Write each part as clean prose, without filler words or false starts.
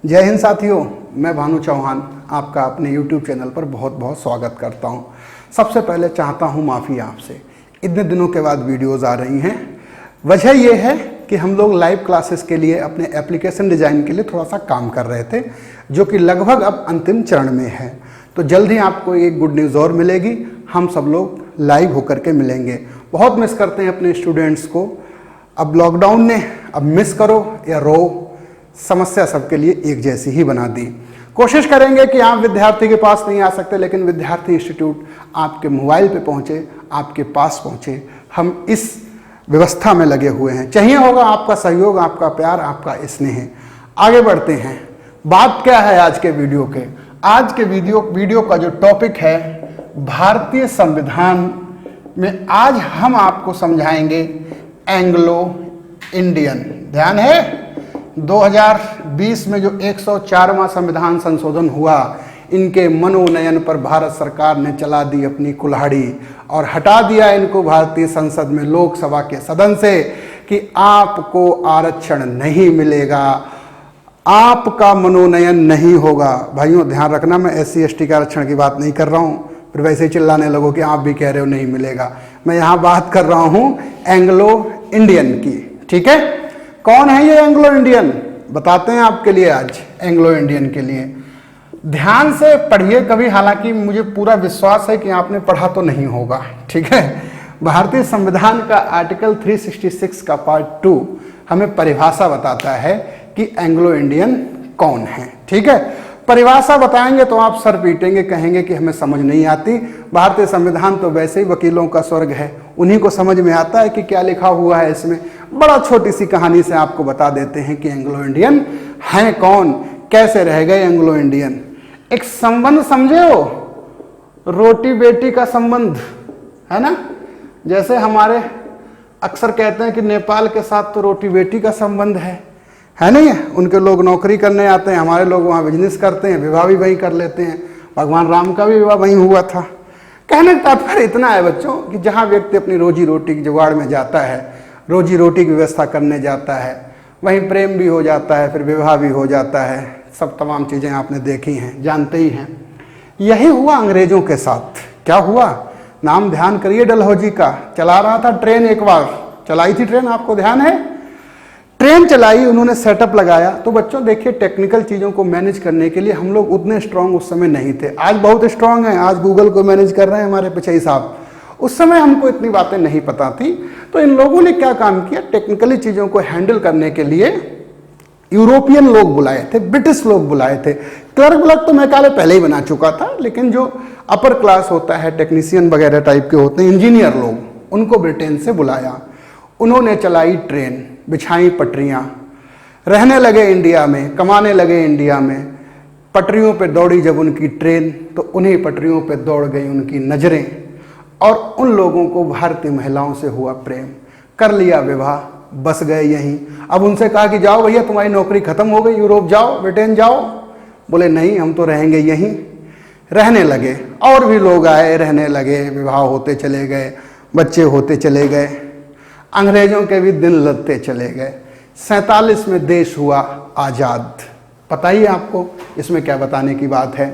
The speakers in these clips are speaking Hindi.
जय हिंद साथियों, मैं भानु चौहान आपका अपने YouTube चैनल पर बहुत बहुत स्वागत करता हूं। सबसे पहले चाहता हूं माफ़ी आपसे, इतने दिनों के बाद वीडियोस आ रही हैं। वजह यह है कि हम लोग लाइव क्लासेस के लिए अपने एप्लीकेशन डिज़ाइन के लिए थोड़ा सा काम कर रहे थे, जो कि लगभग अब अंतिम चरण में है। तो जल्द ही आपको एक गुड न्यूज़ और मिलेगी, हम सब लोग लाइव होकर के मिलेंगे। बहुत मिस करते हैं अपने स्टूडेंट्स को। अब लॉकडाउन ने अब मिस करो या रो, समस्या सबके लिए एक जैसी ही बना दी। कोशिश करेंगे कि आप विद्यार्थी के पास नहीं आ सकते, लेकिन विद्यार्थी इंस्टीट्यूट आपके मोबाइल पे पहुंचे, आपके पास पहुंचे। हम इस व्यवस्था में लगे हुए हैं। चाहिए होगा आपका सहयोग, आपका प्यार, आपका स्नेह। आगे बढ़ते हैं। बात क्या है आज के वीडियो के? आज के वीडियो का जो टॉपिक है, भारतीय संविधान में आज हम आपको समझाएंगे एंग्लो इंडियन। ध्यान है, 2020 में जो 104वां संविधान संशोधन हुआ, इनके मनोनयन पर भारत सरकार ने चला दी अपनी कुल्हाड़ी और हटा दिया इनको भारतीय संसद में, लोकसभा के सदन से, कि आपको आरक्षण नहीं मिलेगा, आपका मनोनयन नहीं होगा। भाइयों ध्यान रखना, मैं SC ST के आरक्षण की बात नहीं कर रहा हूँ, फिर वैसे ही चिल्लाने लगो कि आप भी कह रहे हो नहीं मिलेगा। मैं यहाँ बात कर रहा हूँ एंग्लो इंडियन की। ठीक है, कौन है ये एंग्लो इंडियन? बताते हैं आपके लिए आज एंग्लो इंडियन के लिए। ध्यान से पढ़िए कभी, हालांकि मुझे पूरा विश्वास है कि आपने पढ़ा तो नहीं होगा। ठीक है, भारतीय संविधान का आर्टिकल 366 का पार्ट 2 हमें परिभाषा बताता है कि एंग्लो इंडियन कौन है। ठीक है, परिभाषा बताएंगे तो आप सर पीटेंगे, कहेंगे कि हमें समझ नहीं आती। भारतीय संविधान तो वैसे ही वकीलों का स्वर्ग है, उन्हीं को समझ में आता है कि क्या लिखा हुआ है इसमें। बड़ा छोटी सी कहानी से आपको बता देते हैं कि एंग्लो इंडियन हैं कौन, कैसे रह गए एंग्लो इंडियन। एक संबंध समझे हो, रोटी बेटी का संबंध है ना। जैसे हमारे अक्सर कहते हैं कि नेपाल के साथ तो रोटी बेटी का संबंध है नहीं है। उनके लोग नौकरी करने आते हैं, हमारे लोग वहाँ बिजनेस करते हैं, विवाह भी वहीं कर लेते हैं। भगवान राम का भी विवाह वहीं हुआ था। कहने का तात्पर्य इतना है बच्चों कि जहाँ व्यक्ति अपनी रोजी रोटी की जुगाड़ में जाता है, रोजी रोटी की व्यवस्था करने जाता है, वहीं प्रेम भी हो जाता है, फिर विवाह भी हो जाता है। सब तमाम चीज़ें आपने देखी हैं, जानते ही हैं। यही हुआ अंग्रेजों के साथ। क्या हुआ? नाम ध्यान करिए डलहौजी का। चला रहा था ट्रेन, एक बार चलाई थी ट्रेन, आपको ध्यान है? ट्रेन चलाई, उन्होंने सेटअप लगाया। तो बच्चों देखिए, टेक्निकल चीज़ों को मैनेज करने के लिए हम लोग उतने स्ट्रांग उस समय नहीं थे। आज बहुत स्ट्रांग हैं, आज गूगल को मैनेज कर रहे हैं हमारे पिछई साहब। उस समय हमको इतनी बातें नहीं पता थी। तो इन लोगों ने क्या काम किया, टेक्निकली चीज़ों को हैंडल करने के लिए यूरोपियन लोग बुलाए थे, ब्रिटिश लोग बुलाए थे। क्लर्क ब्लर्क तो मैं पहले ही बना चुका था, लेकिन जो अपर क्लास होता है, टेक्नीशियन वगैरह टाइप के होते हैं, इंजीनियर लोग, उनको ब्रिटेन से बुलाया। उन्होंने चलाई ट्रेन, बिछाई पटरियाँ, रहने लगे इंडिया में, कमाने लगे इंडिया में। पटरियों पे दौड़ी जब उनकी ट्रेन, तो उन्हीं पटरियों पे दौड़ गई उनकी नज़रें, और उन लोगों को भारतीय महिलाओं से हुआ प्रेम, कर लिया विवाह, बस गए यहीं। अब उनसे कहा कि जाओ भैया, तुम्हारी नौकरी खत्म हो गई, यूरोप जाओ, ब्रिटेन जाओ। बोले नहीं, हम तो रहेंगे यहीं। रहने लगे, और भी लोग आए, रहने लगे, विवाह होते चले गए, बच्चे होते चले गए। अंग्रेजों के भी दिन लदते चले गए। 47 में देश हुआ आज़ाद। पता ही है आपको इसमें क्या बताने की बात है।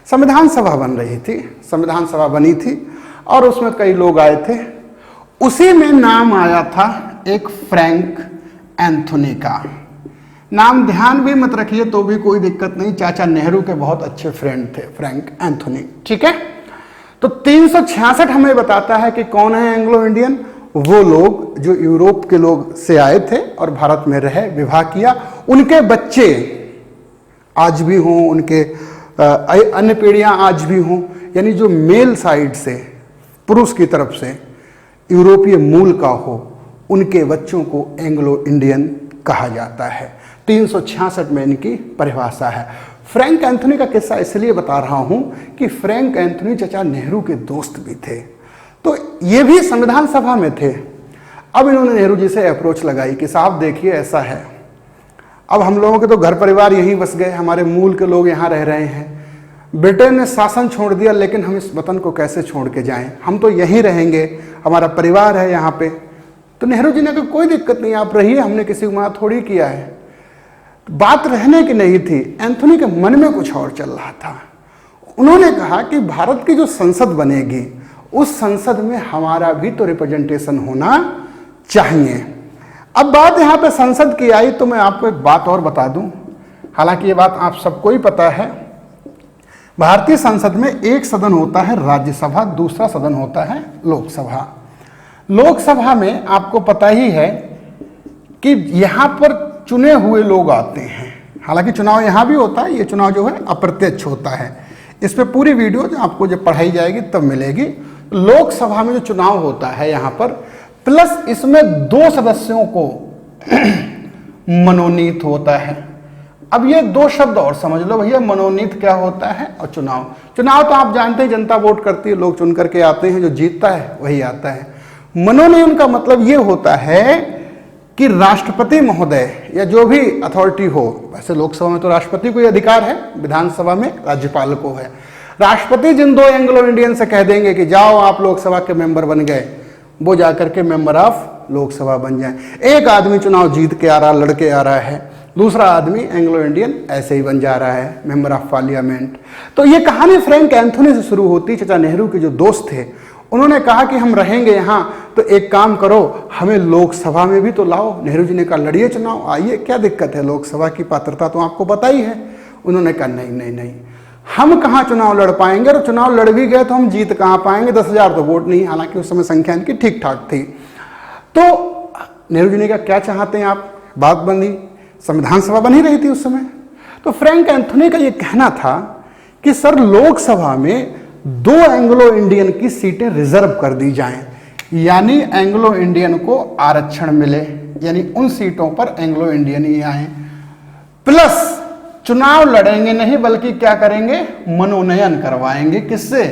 संविधान सभा बन रही थी, संविधान सभा बनी थी, और उसमें कई लोग आए थे। उसी में नाम आया था एक फ्रैंक एंथोनी का। नाम ध्यान भी मत रखिए तो भी कोई दिक्कत नहीं, चाचा नेहरू के बहुत अच्छे फ्रेंड थे फ्रैंक एंथोनी। ठीक है, तो 366 हमें बताता है कि कौन है एंग्लो इंडियन। वो लोग जो यूरोप के लोग से आए थे और भारत में रहे, विवाह किया, उनके बच्चे आज भी हों, उनके अन्य पीढ़ियां आज भी हों, यानी जो मेल साइड से, पुरुष की तरफ से यूरोपीय मूल का हो, उनके बच्चों को एंग्लो इंडियन कहा जाता है। 366 में इनकी परिभाषा है। फ्रैंक एंथोनी का किस्सा इसलिए बता रहा हूं कि फ्रैंक एंथोनी चाचा नेहरू के दोस्त भी थे, तो ये भी संविधान सभा में थे। अब इन्होंने नेहरू जी से अप्रोच लगाई कि साहब देखिए ऐसा है, अब हम लोगों के तो घर परिवार यहीं बस गए, हमारे मूल के लोग यहाँ रह रहे हैं, ब्रिटेन ने शासन छोड़ दिया, लेकिन हम इस वतन को कैसे छोड़ के जाएं, हम तो यहीं रहेंगे, हमारा परिवार है यहाँ पे। तो नेहरू जी ने कहा कोई दिक्कत नहीं, आप रहिए, हमने किसी को मना थोड़ी किया है। बात रहने की नहीं थी, एंथोनी के मन में कुछ और चल रहा था। उन्होंने कहा कि भारत की जो संसद बनेगी उस संसद में हमारा भी तो रिप्रेजेंटेशन होना चाहिए। अब बात यहाँ पे संसद की आई तो मैं आपको एक बात और बता दूं, हालांकि ये बात आप सबको ही पता है। भारतीय संसद में एक सदन होता है राज्यसभा, दूसरा सदन होता है लोकसभा। लोकसभा में आपको पता ही है कि यहाँ पर चुने हुए लोग आते हैं, हालांकि चुनाव यहाँ भी होता है, ये चुनाव जो है अप्रत्यक्ष होता है। इस पे पूरी वीडियो आपको जब पढ़ाई जाएगी तब मिलेगी। लोकसभा में जो चुनाव होता है यहाँ पर, प्लस इसमें 2 सदस्यों को मनोनीत होता है। अब ये 2 शब्द और समझ लो भैया, मनोनीत क्या होता है और चुनाव। चुनाव तो आप जानते हैं जनता वोट करती है, लोग चुन करके आते हैं, जो जीतता है वही आता है। मनोनयन का मतलब ये होता है कि राष्ट्रपति महोदय या जो भी अथॉरिटी हो, वैसे लोकसभा में तो राष्ट्रपति को अधिकार है, विधानसभा में राज्यपाल को है। राष्ट्रपति जिन 2 एंग्लो इंडियन से कह देंगे कि जाओ आप लोकसभा के मेंबर बन गए, वो जाकर के मेंबर ऑफ लोकसभा बन जाए। एक आदमी चुनाव जीत के आ रहा, लड़के आ रहा है, दूसरा आदमी एंग्लो इंडियन ऐसे ही बन जा रहा है मेंबर ऑफ पार्लियामेंट। तो ये कहानी फ्रैंक एंथोनी से शुरू होती। चाचा नेहरू के जो दोस्त थे उन्होंने कहा कि हम रहेंगे यहाँ तो एक काम करो, हमें लोकसभा में भी तो लाओ। नेहरू जी ने कहा लड़िए चुनाव, आइए, क्या दिक्कत है, लोकसभा की पात्रता तो आपको पता ही है। उन्होंने कहा नहीं नहीं नहीं, हम कहाँ चुनाव लड़ पाएंगे, और चुनाव लड़ भी गए तो हम जीत कहाँ पाएंगे, 10,000 तो वोट नहीं, हालांकि उस समय संख्या इनकी ठीक ठाक थी। तो नेहरू जी ने कहा क्या चाहते हैं आप, बात बनी, संविधान सभा बन ही रही थी उस समय। तो फ्रैंक एंथोनी का ये कहना था कि सर लोकसभा में 2 एंग्लो इंडियन की सीटें रिजर्व कर दी जाएं, यानी एंग्लो इंडियन को आरक्षण मिले, यानी उन सीटों पर एंग्लो इंडियन ही आए। प्लस चुनाव लड़ेंगे नहीं बल्कि क्या करेंगे, मनोनयन करवाएंगे, किससे,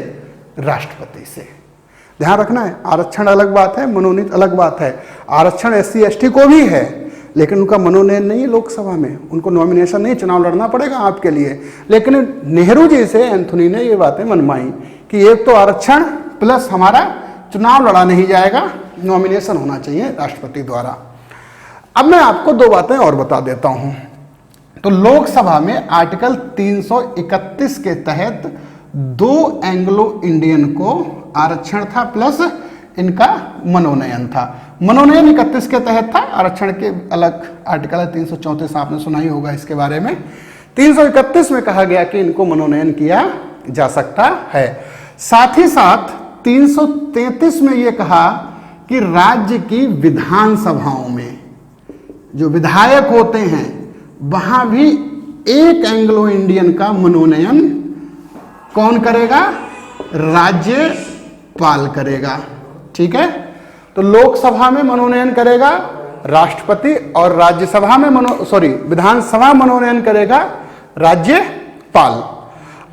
राष्ट्रपति से। ध्यान रखना है, आरक्षण अलग बात है, मनोनीत अलग बात है। आरक्षण SC ST को भी है, लेकिन उनका मनोनयन नहीं है लोकसभा में, उनको नॉमिनेशन नहीं, चुनाव लड़ना पड़ेगा आपके लिए। लेकिन नेहरू जी से एंथोनी ने ये बातें मनवाई कि एक तो आरक्षण प्लस हमारा चुनाव लड़ा नहीं जाएगा, नॉमिनेशन होना चाहिए राष्ट्रपति द्वारा। अब मैं आपको 2 बातें और बता देता हूं। तो लोकसभा में आर्टिकल 331 के तहत 2 एंग्लो इंडियन को आरक्षण था, प्लस इनका मनोनयन था। मनोनयन 31 के तहत था, आरक्षण के अलग आर्टिकल है 334, आपने सुना ही होगा इसके बारे में। 331 में कहा गया कि इनको मनोनयन किया जा सकता है। साथ ही साथ 333 में यह कहा कि राज्य की विधानसभाओं में जो विधायक होते हैं वहां भी एक एंग्लो इंडियन का मनोनयन कौन करेगा, राज्यपाल करेगा। ठीक है, तो लोकसभा में मनोनयन करेगा राष्ट्रपति और राज्यसभा में विधानसभा मनोनयन करेगा राज्यपाल।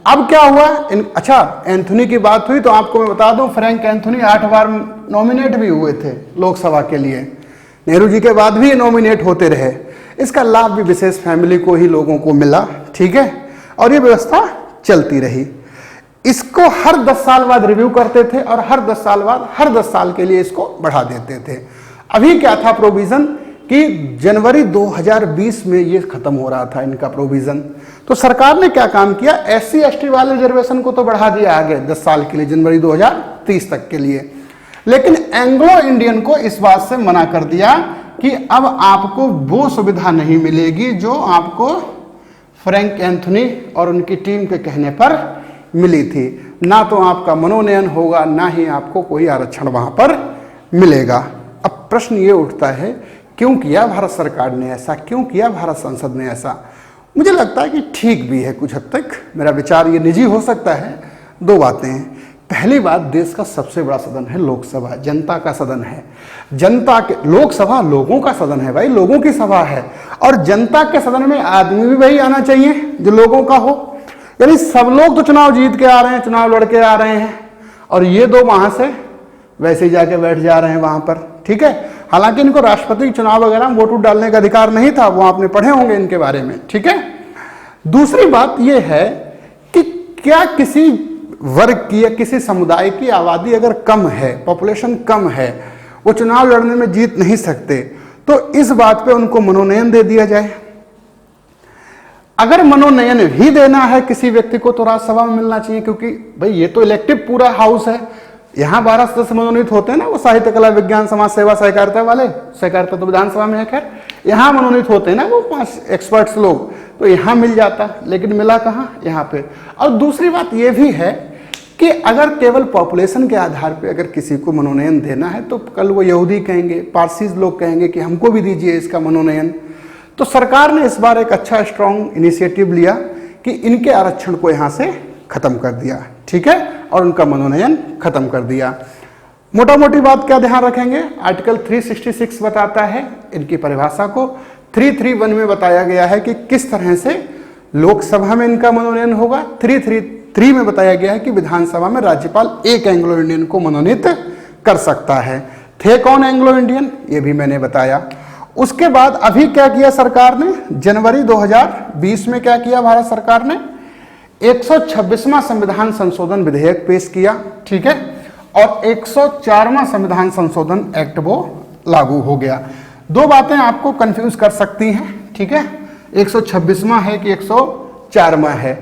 अब क्या हुआ, अच्छा एंथोनी की बात हुई तो आपको मैं बता दूं फ्रैंक एंथोनी 8 बार नॉमिनेट भी हुए थे लोकसभा के लिए। नेहरू जी के बाद भी ये नॉमिनेट होते रहे। इसका लाभ भी विशेष फैमिली को ही लोगों को मिला, ठीक है, और ये व्यवस्था चलती रही। इसको हर 10 साल बाद रिव्यू करते थे और हर 10 साल बाद हर 10 साल के लिए इसको बढ़ा देते थे। अभी क्या था प्रोविजन कि जनवरी 2020 में ये खत्म हो रहा था इनका प्रोविजन। तो सरकार ने क्या काम किया, SC ST वाले रिजर्वेशन को तो बढ़ा दिया आगे 10 साल के लिए, जनवरी 2030 तक के लिए। लेकिन एंग्लो इंडियन को इस बात से मना कर दिया कि अब आपको वो सुविधा नहीं मिलेगी जो आपको फ्रैंक एंथोनी और उनकी टीम के कहने पर मिली थी। ना तो आपका मनोनयन होगा, ना ही आपको कोई आरक्षण वहां पर मिलेगा। अब प्रश्न ये उठता है, क्यों किया भारत सरकार ने ऐसा, क्यों किया भारत संसद ने ऐसा? मुझे लगता है कि ठीक भी है कुछ हद तक, मेरा विचार ये निजी हो सकता है। 2 बातें हैं। पहली बात, देश का सबसे बड़ा सदन है लोकसभा, जनता का सदन है। जनता के, लोकसभा लोगों का सदन है भाई, लोगों की सभा है। और जनता के सदन में आदमी भी वही आना चाहिए जो लोगों का हो। यानी सब लोग तो चुनाव जीत के आ रहे हैं, चुनाव लड़के आ रहे हैं, और ये 2 वहां से वैसे ही जाके बैठ जा रहे हैं वहां पर, ठीक है। हालांकि इनको राष्ट्रपति चुनाव वगैरह में वोट डालने का अधिकार नहीं था, वो आपने पढ़े होंगे इनके बारे में, ठीक है। दूसरी बात यह है कि क्या किसी वर्ग की या किसी समुदाय की आबादी अगर कम है, पॉपुलेशन कम है, वो चुनाव लड़ने में जीत नहीं सकते, तो इस बात पे उनको मनोनयन दे दिया जाए। अगर मनोनयन भी देना है किसी व्यक्ति को तो राज्यसभा में मिलना चाहिए, क्योंकि भाई ये तो इलेक्टिव पूरा हाउस है। यहाँ 12 सदस्य मनोनीत होते हैं ना, वो साहित्य, कला, विज्ञान, समाज सेवा, सहकारिता वाले। सहकारिता तो विधानसभा में है, खैर यहाँ मनोनीत होते हैं ना वो 5 एक्सपर्ट्स लोग, तो यहाँ मिल जाता, लेकिन मिला कहाँ, यहाँ पे। और दूसरी बात ये भी है कि अगर केवल पॉपुलेशन के आधार पे अगर किसी को मनोनयन देना है तो कल वो यहूदी कहेंगे, पारसीज लोग कहेंगे कि हमको भी दीजिए इसका मनोनयन। तो सरकार ने इस बार एक अच्छा स्ट्रॉन्ग इनिशिएटिव लिया कि इनके आरक्षण को यहाँ से खत्म कर दिया, ठीक है, और उनका मनोनयन खत्म कर दिया। मोटा मोटी बात क्या ध्यान रखेंगे, आर्टिकल 366 बताता है इनकी परिभाषा को। 331 में बताया गया है कि किस तरह से लोकसभा में इनका मनोनयन होगा। 333 में बताया गया है कि विधानसभा में राज्यपाल एक एंग्लो इंडियन को मनोनीत कर सकता है। थे कौन एंग्लो इंडियन, ये भी मैंने बताया। उसके बाद अभी क्या किया सरकार ने, जनवरी 2020 में क्या किया भारत सरकार ने, 126वां संविधान संशोधन विधेयक पेश किया, ठीक है, और 104वां संविधान संशोधन एक्ट वो लागू हो गया। दो बातें आपको कंफ्यूज कर सकती हैं, ठीक है, 126वां है कि 104वां है।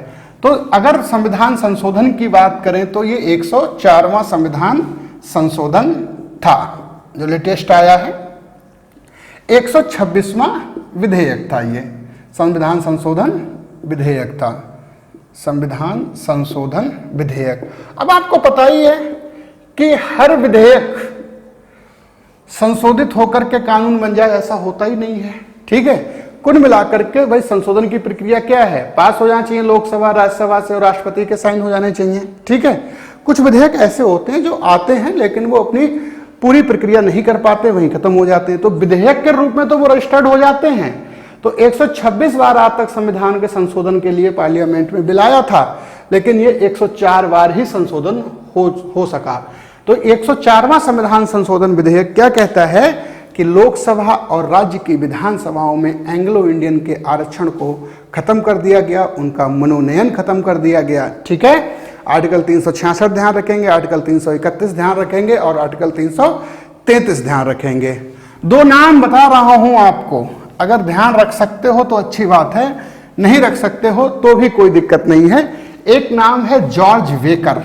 तो अगर संविधान संशोधन की बात करें तो ये 104वां संविधान संशोधन था जो लेटेस्ट आया है। 126वां विधेयक था, ये संविधान संशोधन विधेयक था, संविधान संशोधन विधेयक। अब आपको पता ही है कि हर विधेयक संशोधित होकर के कानून बन जाए ऐसा होता ही नहीं है, ठीक है। कुल मिलाकर के भाई संशोधन की प्रक्रिया क्या है, पास हो जाना चाहिए लोकसभा, राज्यसभा से और राष्ट्रपति के साइन हो जाने चाहिए, ठीक है। कुछ विधेयक ऐसे होते हैं जो आते हैं लेकिन वो अपनी पूरी प्रक्रिया नहीं कर पाते, वहीं खत्म हो जाते हैं, तो विधेयक के रूप में तो वो रजिस्टर्ड हो जाते हैं। तो 126 बार आज तक संविधान के संशोधन के लिए पार्लियामेंट में बिल आया था, लेकिन ये 104 बार ही संशोधन हो सका। तो 104वां संविधान संशोधन विधेयक क्या कहता है कि लोकसभा और राज्य की विधानसभाओं में एंग्लो इंडियन के आरक्षण को खत्म कर दिया गया, उनका मनोनयन खत्म कर दिया गया, ठीक है। आर्टिकल 366 ध्यान रखेंगे, आर्टिकल 331 ध्यान रखेंगे और आर्टिकल 333 ध्यान रखेंगे। दो नाम बता रहा हूं आपको, अगर ध्यान रख सकते हो तो अच्छी बात है, नहीं रख सकते हो तो भी कोई दिक्कत नहीं है। एक नाम है जॉर्ज वेकर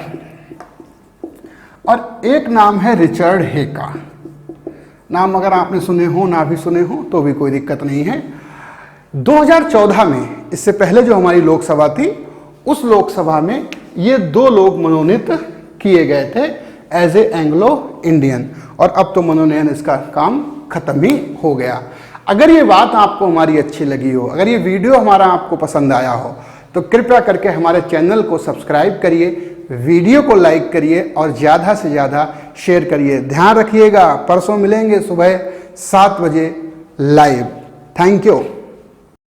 और एक नाम है रिचर्ड हेका। नाम अगर आपने सुने हो ना भी सुने हो तो भी कोई दिक्कत नहीं है। 2014 में, इससे पहले जो हमारी लोकसभा थी, उस लोकसभा में ये दो लोग मनोनीत किए गए थे एज ए एंग्लो इंडियन, और अब तो मनोनयन इसका काम खत्म ही हो गया। अगर ये बात आपको हमारी अच्छी लगी हो, अगर ये वीडियो हमारा आपको पसंद आया हो, तो कृपया करके हमारे चैनल को सब्सक्राइब करिए, वीडियो को लाइक करिए और ज़्यादा से ज़्यादा शेयर करिए। ध्यान रखिएगा, परसों मिलेंगे सुबह 7 बजे लाइव। Thank you.